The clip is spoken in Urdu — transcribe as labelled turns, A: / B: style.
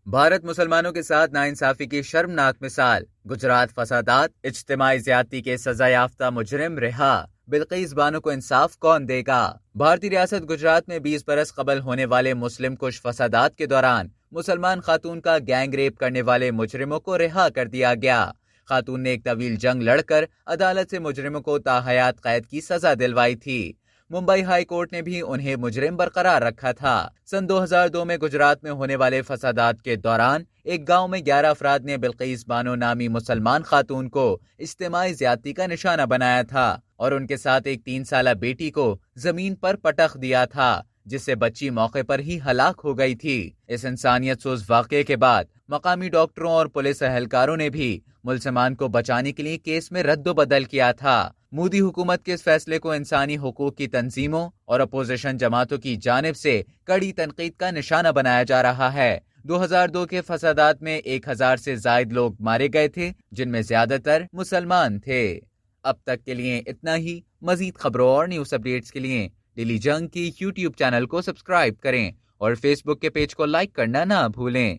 A: بھارت مسلمانوں کے ساتھ ناانصافی کی شرمناک مثال، گجرات فسادات، اجتماعی زیادتی کے سزا یافتہ مجرم رہا، بلقیس بانو کو انصاف کون دے گا؟ بھارتی ریاست گجرات میں 20 برس قبل ہونے والے مسلم کش فسادات کے دوران مسلمان خاتون کا گینگ ریپ کرنے والے مجرموں کو رہا کر دیا گیا۔ خاتون نے ایک طویل جنگ لڑ کر عدالت سے مجرموں کو تاحیات قید کی سزا دلوائی تھی۔ ممبئی ہائی کورٹ نے بھی انہیں مجرم برقرار رکھا تھا۔ سن 2002 میں گجرات میں ہونے والے فسادات کے دوران ایک گاؤں میں 11 افراد نے بلقیس بانو نامی مسلمان خاتون کو اجتماعی زیادتی کا نشانہ بنایا تھا اور ان کے ساتھ ایک 3 سالہ بیٹی کو زمین پر پٹخ دیا تھا، جس سے بچی موقع پر ہی ہلاک ہو گئی تھی۔ اس انسانیت سوز واقعے کے بعد مقامی ڈاکٹروں اور پولیس اہلکاروں نے بھی ملزمان کو بچانے کے لیے کیس میں رد و بدل کیا تھا۔ مودی حکومت کے اس فیصلے کو انسانی حقوق کی تنظیموں اور اپوزیشن جماعتوں کی جانب سے کڑی تنقید کا نشانہ بنایا جا رہا ہے۔ 2002 کے فسادات میں 1000 سے زائد لوگ مارے گئے تھے، جن میں زیادہ تر مسلمان تھے۔ اب تک کے لیے اتنا ہی۔ مزید خبروں اور نیوز اپڈیٹس کے لیے ڈیلی جنگ کی یوٹیوب چینل کو سبسکرائب کریں اور فیس بک کے پیج کو لائک کرنا نہ بھولیں۔